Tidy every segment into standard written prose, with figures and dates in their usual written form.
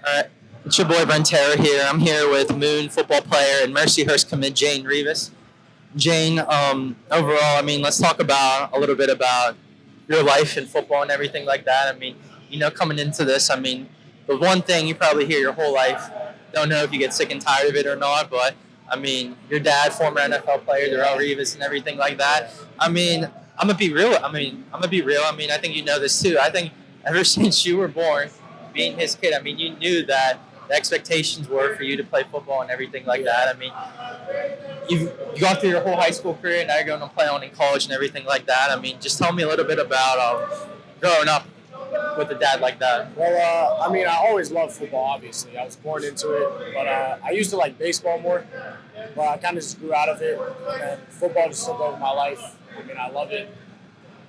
All right, it's your boy Brentera here. I'm here with Moon football player and Mercyhurst commit Jayden Revis. Jane, overall, I mean, let's talk about a little bit about your life in football and everything like that. I mean, coming into this, I mean, the one thing you probably hear your whole life, don't know if you get sick and tired of it or not, but I mean, your dad, former NFL player, Darrelle Revis, and everything like that. I mean, I'm gonna be real. I mean, I think you know this too. I think ever since you were born, being his kid, I mean, you knew that the expectations were for you to play football and everything like that. I mean, you've gone through your whole high school career, and now you're going to play on in college and everything like that. I mean, just tell me a little bit about growing up with a dad like that. Well, I mean, I always loved football, obviously. I was born into it, but I used to like baseball more, but I kind of just grew out of it, and football just took over my life. I mean, I love it.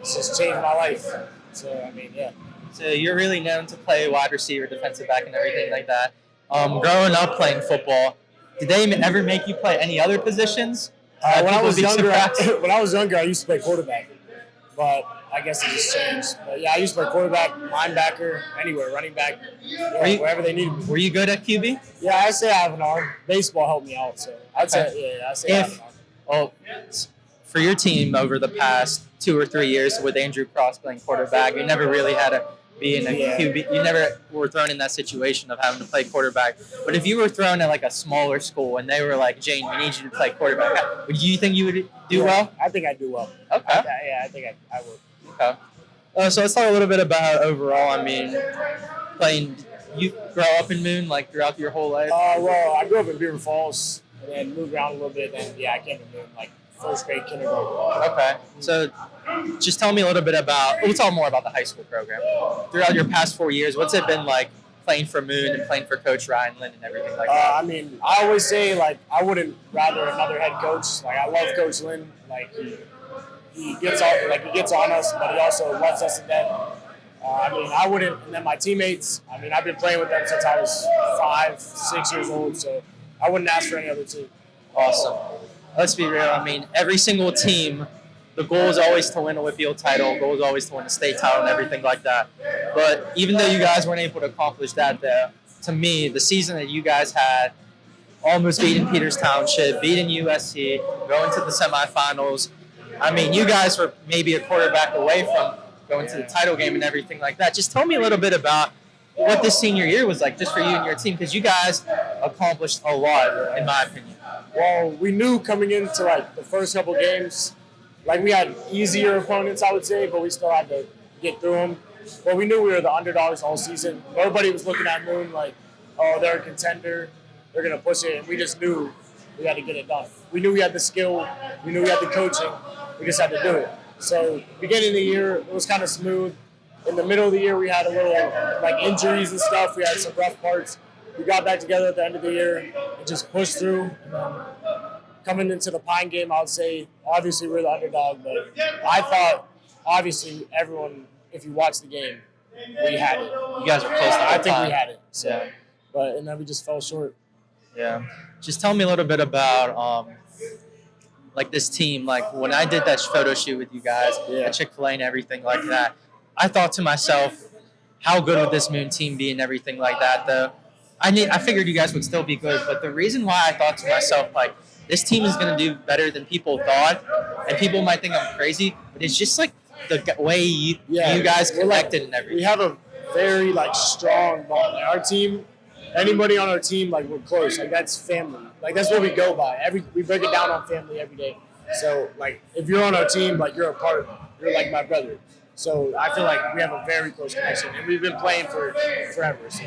It's just changed my life. So, I mean, yeah. So you're really known to play wide receiver, defensive back, and everything like that. Growing up playing football, did they ever make you play any other positions? When I was younger, I used to play quarterback, but I guess it just changed. But yeah, I used to play quarterback, linebacker, anywhere, running back, wherever they needed me. Were you good at QB? Yeah, I say I have an arm. Baseball helped me out, so I'd say I have an arm. Well, for your team over the past 2 or 3 years with Andrew Cross playing quarterback, you never really had to be in a QB. You never were thrown in that situation of having to play quarterback. But if you were thrown at like a smaller school and they were like, Jane, we need you to play quarterback, would you think you would do well? I think I'd do well. Okay. I think I would. Okay. So let's talk a little bit about overall. I mean, playing. You grow up in Moon like throughout your whole life? Well, I grew up in Beaver Falls and then moved around a little bit. And I came to Moon like first grade, kindergarten. Okay. So just tell me a little bit about. We'll talk more about the high school program. Throughout your past 4 years, what's it been like playing for Moon and playing for Coach Ryan Lynn and everything like that? I mean, I always say like I wouldn't rather another head coach. Like I love Coach Lynn. Like he gets on us, but he also loves us to death. I mean, I wouldn't. And then my teammates. I mean, I've been playing with them since I was 5, 6 years old. So I wouldn't ask for any other team. Awesome. Let's be real. I mean, every single team, the goal is always to win a Whitfield title. The goal is always to win a state title and everything like that. But even though you guys weren't able to accomplish that there, to me, the season that you guys had, almost beating Peters Township, beating USC, going to the semifinals, I mean, you guys were maybe a quarterback away from going to the title game and everything like that. Just tell me a little bit about what this senior year was like just for you and your team, because you guys accomplished a lot, in my opinion. Well, we knew coming into like the first couple games, like we had easier opponents, I would say, but we still had to get through them. But we knew we were the underdogs all season. Nobody was looking at Moon like, oh, they're a contender, they're going to push it. And we just knew we had to get it done. We knew we had the skill. We knew we had the coaching. We just had to do it. So beginning of the year, it was kind of smooth. In the middle of the year, we had a little like injuries and stuff. We had some rough parts. We got back together at the end of the year and just pushed through. And then coming into the Pine game, I would say obviously we're the underdog, but I thought obviously everyone, if you watch the game, we had it. You guys were close to I think we had it. So, yeah. And then we just fell short. Yeah. Just tell me a little bit about like this team. Like when I did that photo shoot with you guys at Chick-fil-A and everything like that, I thought to myself, how good would this Moon team be and everything like that, though? I figured you guys would still be good, but the reason why I thought to myself, like, this team is going to do better than people thought, and people might think I'm crazy, but it's just like the way you guys connected and everything. We have a very like strong bond. Like, our team, anybody on our team, like we're close. Like that's family. Like that's what we go by. We break it down on family every day. So like if you're on our team, like you're a part. You're like my brother. So I feel like we have a very close connection, and we've been playing for forever. So.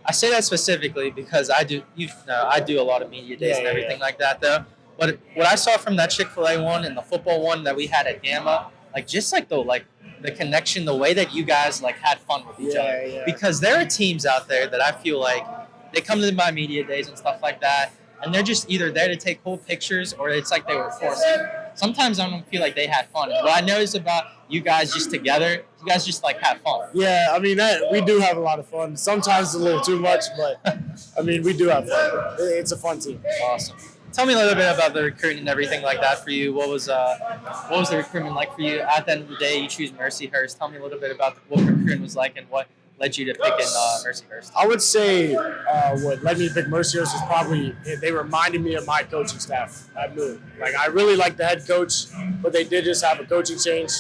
I say that specifically because I do a lot of media days and everything like that, though. But what I saw from that Chick-fil-A one and the football one that we had at Gamma, like just like the connection, the way that you guys like had fun with each other. Yeah. Because there are teams out there that I feel like they come to my media days and stuff like that, and they're just either there to take cool pictures or it's like they were forced. Sometimes I don't feel like they had fun. What I noticed about you guys just together, you guys just like have fun. Yeah, I mean we do have a lot of fun. Sometimes it's a little too much, but I mean we do have fun. It's a fun team. Awesome. Tell me a little bit about the recruiting and everything like that for you. What was the recruitment like for you? At the end of the day, you choose Mercyhurst. Tell me a little bit about what recruiting was like and what led you to pick in Mercyhurst? I would say what led me to pick Mercyhurst is probably they reminded me of my coaching staff at Moon. Like I really liked the head coach, but they did just have a coaching change.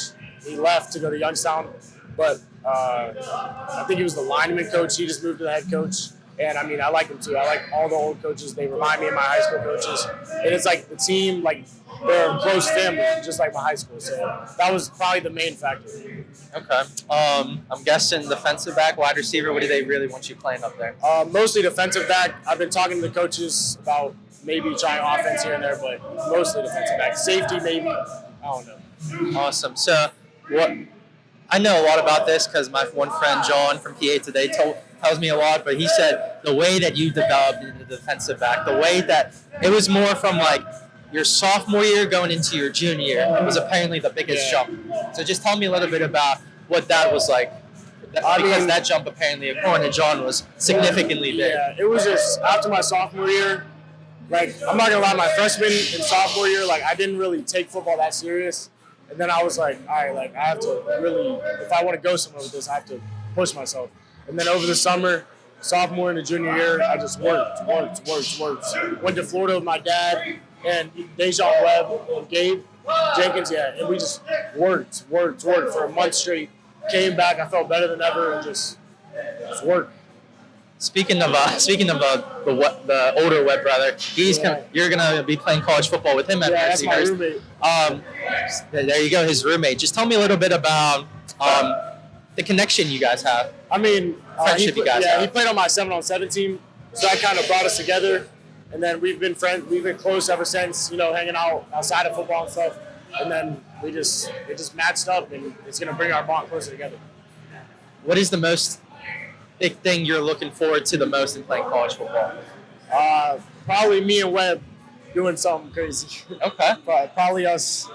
He left to go to Youngstown, but I think he was the lineman coach. He just moved to the head coach. And, I mean, I like them, too. I like all the old coaches. They remind me of my high school coaches. And it's like the team, like, they're a close family, just like my high school. So that was probably the main factor. Okay. I'm guessing defensive back, wide receiver, what do they really want you playing up there? Mostly defensive back. I've been talking to the coaches about maybe trying offense here and there, but mostly defensive back. Safety, maybe. I don't know. Awesome. So, I know a lot about this because my one friend, John, from PA Today, tells me a lot, but he said the way that you developed into defensive back, the way that it was more from like your sophomore year going into your junior year was apparently the biggest jump. So just tell me a little bit about what that was like, because that jump apparently, according to John, was significantly big. Yeah, it was just after my sophomore year, like I'm not gonna lie, my freshman and sophomore year, like I didn't really take football that serious. And then I was like, all right, like I have to really, if I want to go somewhere with this, I have to push myself. And then over the summer, sophomore and the junior year, I just worked. Went to Florida with my dad and Dejan Webb and Gabe Jenkins, and we just worked for a month straight. Came back, I felt better than ever, and just worked. Speaking of the older Webb brother, you're gonna be playing college football with him at Mercyhurst. That's my roommate. There you go, his roommate. Just tell me a little bit about the connection you guys have. I mean, friendship you guys have. He played on my 7-on-7 team, so that kind of brought us together. And then we've been friends. We've been close ever since. Hanging out outside of football and stuff. And then it just matched up, and it's gonna bring our bond closer together. What is the most big thing you're looking forward to the most in playing college football? Probably me and Webb doing something crazy. Okay. Probably us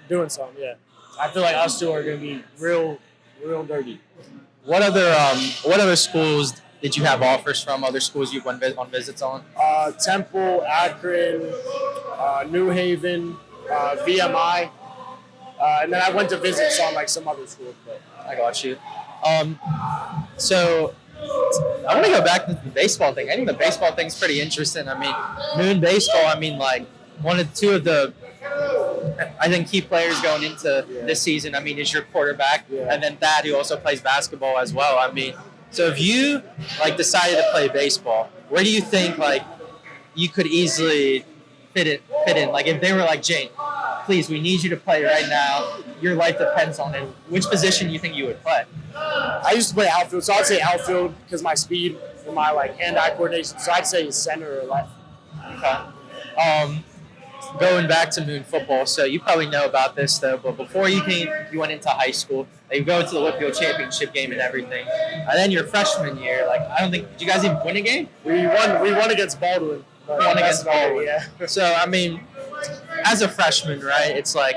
doing something. Yeah. I feel like us two are gonna be real dirty. What other schools did you have offers from? Other schools you went on visits on? Temple, Akron, New Haven, VMI, and then I went to visits on like some other schools. But I got you. So I want to go back to the baseball thing. I think the baseball thing's pretty interesting. I mean, Moon baseball. I mean, like two of the I think key players going into this season, I mean, is your quarterback, and then Thad, who also plays basketball as well. I mean, so if you like decided to play baseball, where do you think like you could easily fit in? Like if they were like, Jane, please, we need you to play right now. Your life depends on it. Which position do you think you would play? I used to play outfield, so I'd say outfield because my speed and my like hand-eye coordination. So I'd say center or left. Okay. Going back to Moon football, so you probably know about this though, but before you went into high school, you go to the Whitfield championship game and everything, and then your freshman year, like I don't think, did you guys even win a game? We won against Baldwin. Won against Baldwin. Yeah. So I mean, as a freshman, right? It's like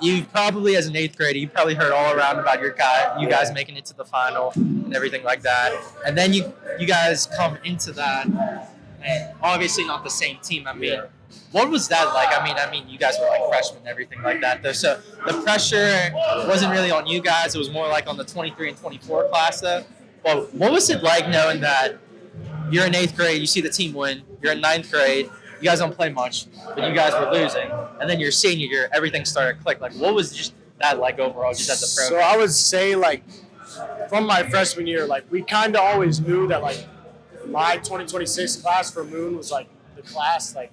you probably, as an 8th grader, you probably heard all around about you guys making it to the final and everything like that, and then you guys come into that, and obviously not the same team. I mean. What was that like? I mean, you guys were like freshmen and everything like that, though. So the pressure wasn't really on you guys. It was more like on the 23 and 24 class, though. Well, what was it like knowing that you're in 8th grade, you see the team win, you're in 9th grade, you guys don't play much, but you guys were losing, and then your senior year, everything started to click. Like, what was just that like overall, just as a pro? So I would say, like, from my freshman year, like, we kind of always knew that, like, my 2026 class for Moon was, like, the class, like,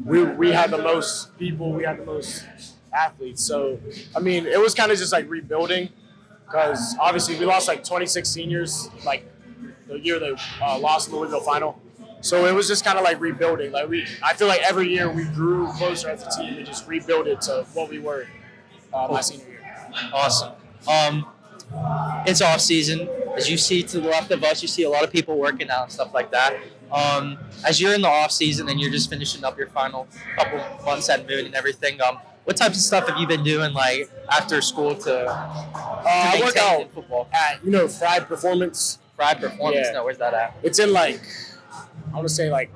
we had the most people, we had the most athletes. So, I mean, it was kind of just like rebuilding because obviously we lost like 26 seniors, like the year they lost in the Louisville final. So it was just kind of like rebuilding. Like I feel like every year we grew closer as a team. We just rebuilt it to what we were my senior year. Awesome. It's off season. As you see to the left of us, you see a lot of people working out and stuff like that. As you're in the off season and you're just finishing up your final couple months at Moon and everything, what types of stuff have you been doing like after school to I work out in football? At Fried Performance. Fried Performance. Yeah. No, where's that at? It's in like I want to say like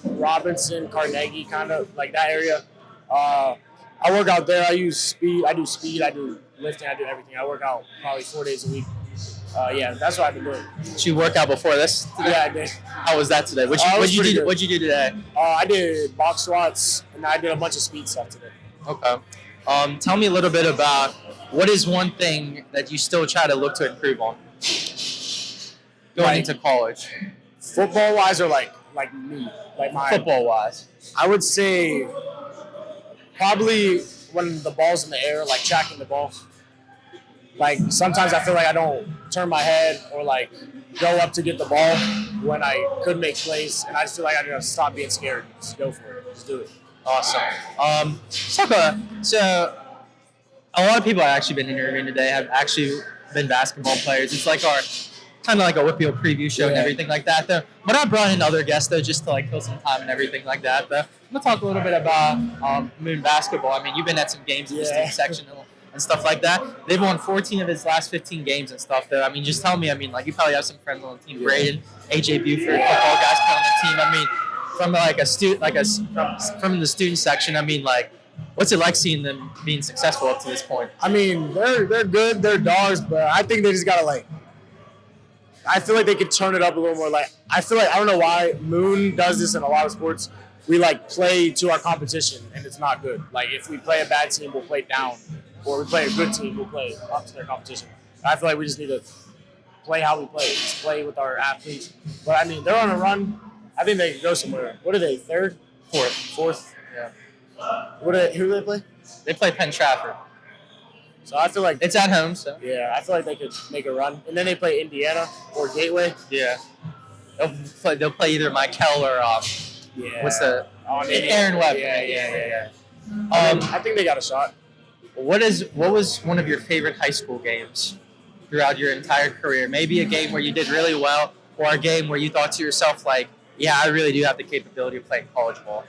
Robinson, Carnegie, kind of like that area. I work out there. I use speed. I do speed. I do lifting. I do everything. I work out probably 4 days a week. Yeah, that's what I've been doing. Did you work out before this today? Yeah, I did. How was that today? What'd you do today? I did box squats, and I did a bunch of speed stuff today. Okay. Tell me a little bit about what is one thing that you still try to look to improve on going into college? Football wise, or like me, like my Football wise, I would say probably when the ball's in the air, like tracking the ball. Like sometimes I feel like I don't turn my head or like go up to get the ball when I could make plays, and I just feel like I gotta stop being scared. Just go for it. Just do it. Awesome. So a lot of people I've actually been interviewing today have actually been basketball players. It's like our kind of like a Whitfield preview show and everything like that. Though, but I brought in other guests though just to like kill some time and everything like that. Though, I'm gonna talk a little bit about Moon basketball. I mean, you've been at some games in the student section and stuff like that. They've won 14 of his last 15 games and stuff. Though, I mean, just tell me. I mean, like you probably have some friends on the team. Braden, AJ Buford, football guys on the team. I mean, from like a student, from the student section. I mean, like. What's it like seeing them being successful up to this point? I mean, they're good, they're dogs, but I think they just gotta like. I feel like they could turn it up a little more. Like I feel like I don't know why Moon does this in a lot of sports. We like play to our competition, and it's not good. Like if we play a bad team, we'll play down, or we play a good team, we'll play up to their competition. And I feel like we just need to play how we play. Just play with our athletes. But I mean, they're on a run. I think they can go somewhere. What are they? Third, fourth. Yeah. Who do they play? They play Penn Trafford. So I feel like it's at home. So yeah, I feel like they could make a run, and then they play Indiana or Gateway. Yeah, they'll play either Michael or what's the Aaron Webb. Yeah. I think they got a shot. What was one of your favorite high school games throughout your entire career? Maybe a game where you did really well, or a game where you thought to yourself like, yeah, I really do have the capability of playing college ball.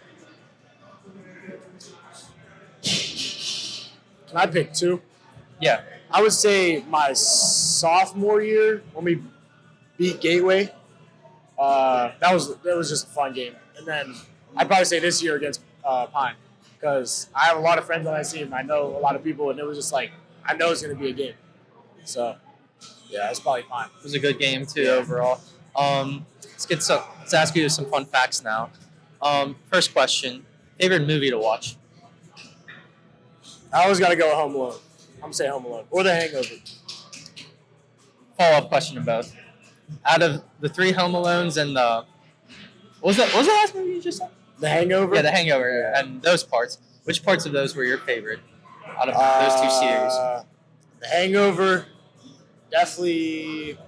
Can I pick two? Yeah. I would say my sophomore year when we beat Gateway. That was just a fun game. And then I'd probably say this year against Pine, because I have a lot of friends on that team. I know a lot of people, and it was just like I know it's going to be a game. So yeah, it's probably Pine. It was a good game too overall. Let's ask you some fun facts now. First question: favorite movie to watch? I always got to go with Home Alone. I'm going to say Home Alone. Or The Hangover. Follow-up question to both. Out of the three Home Alones and the... What was the last movie you just said? The Hangover? Yeah, The Hangover. Yeah. And those parts. Which parts of those were your favorite out of those two series? The Hangover, definitely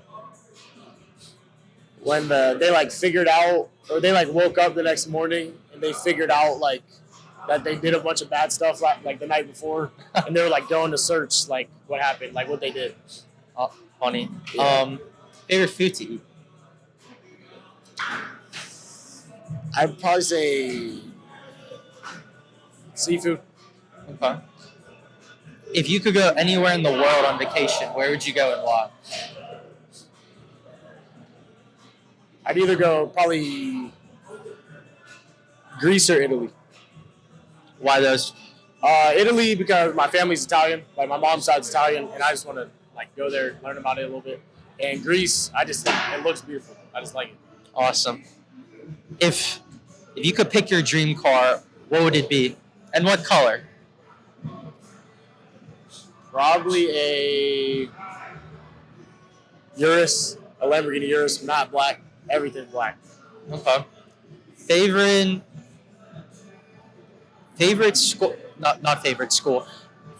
when they like figured out, or they like woke up the next morning and they figured out like that they did a bunch of bad stuff like the night before, and they were like going to search like what happened, like what they did. Oh, funny. Yeah. Favorite food to eat? I'd probably say seafood. Okay. If you could go anywhere in the world on vacation, where would you go and why? I'd either go probably Greece or Italy. Why those? Italy because my family's Italian, like my mom's side's Italian, and I just want to like go there, learn about it a little bit. And Greece, I just think it looks beautiful. I just like it. Awesome. If you could pick your dream car, what would it be, and what color? Probably a Urus, a Lamborghini Urus, not black, everything black. Okay. Favorite school? Not favorite school.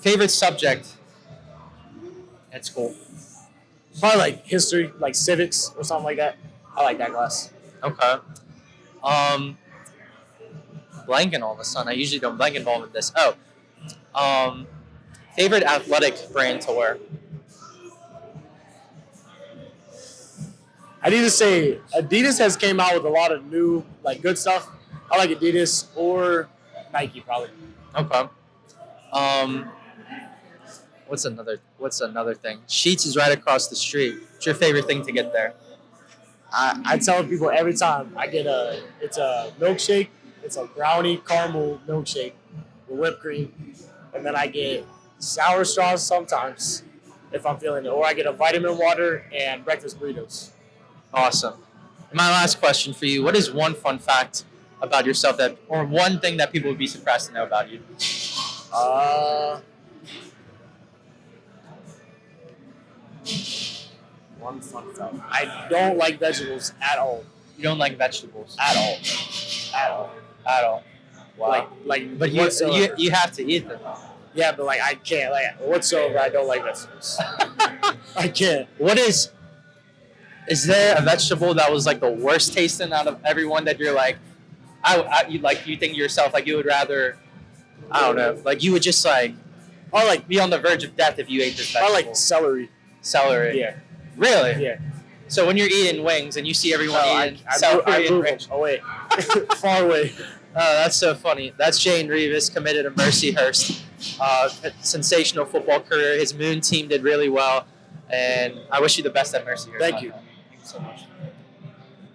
Favorite subject at school? Probably like history, like civics or something like that. I like that class. Okay. Blanking all of a sudden. I usually don't blank involved with this. Favorite athletic brand to wear? I need to say Adidas has came out with a lot of new like good stuff. I like Adidas or Nike probably. Okay. What's another thing? Sheetz is right across the street. What's your favorite thing to get there? I tell people every time I get it's a milkshake. It's a brownie caramel milkshake with whipped cream, and then I get sour straws sometimes, if I'm feeling it, or I get a vitamin water and breakfast burritos. Awesome. My last question for you: what is one fun fact about yourself or one thing that people would be surprised to know about you? One fun fact. I don't like vegetables at all. You don't like vegetables At all. At all. at all. Wow. But you have to eat them. Yeah, but I can't. Whatsoever, I don't like vegetables. I can't. Is there a vegetable that was the worst tasting out of everyone that you're you think to yourself you would rather, I don't know, you would just or be on the verge of death if you ate this vegetable? I like celery. Celery. Yeah. Really? Yeah. So when you're eating wings and you see everyone eating celery, I move them away, far away. Oh, that's so funny. That's Jayden Revis, committed to Mercyhurst. Sensational football career. His Moon team did really well, and I wish you the best at Mercyhurst. Thank you. Thank you so much.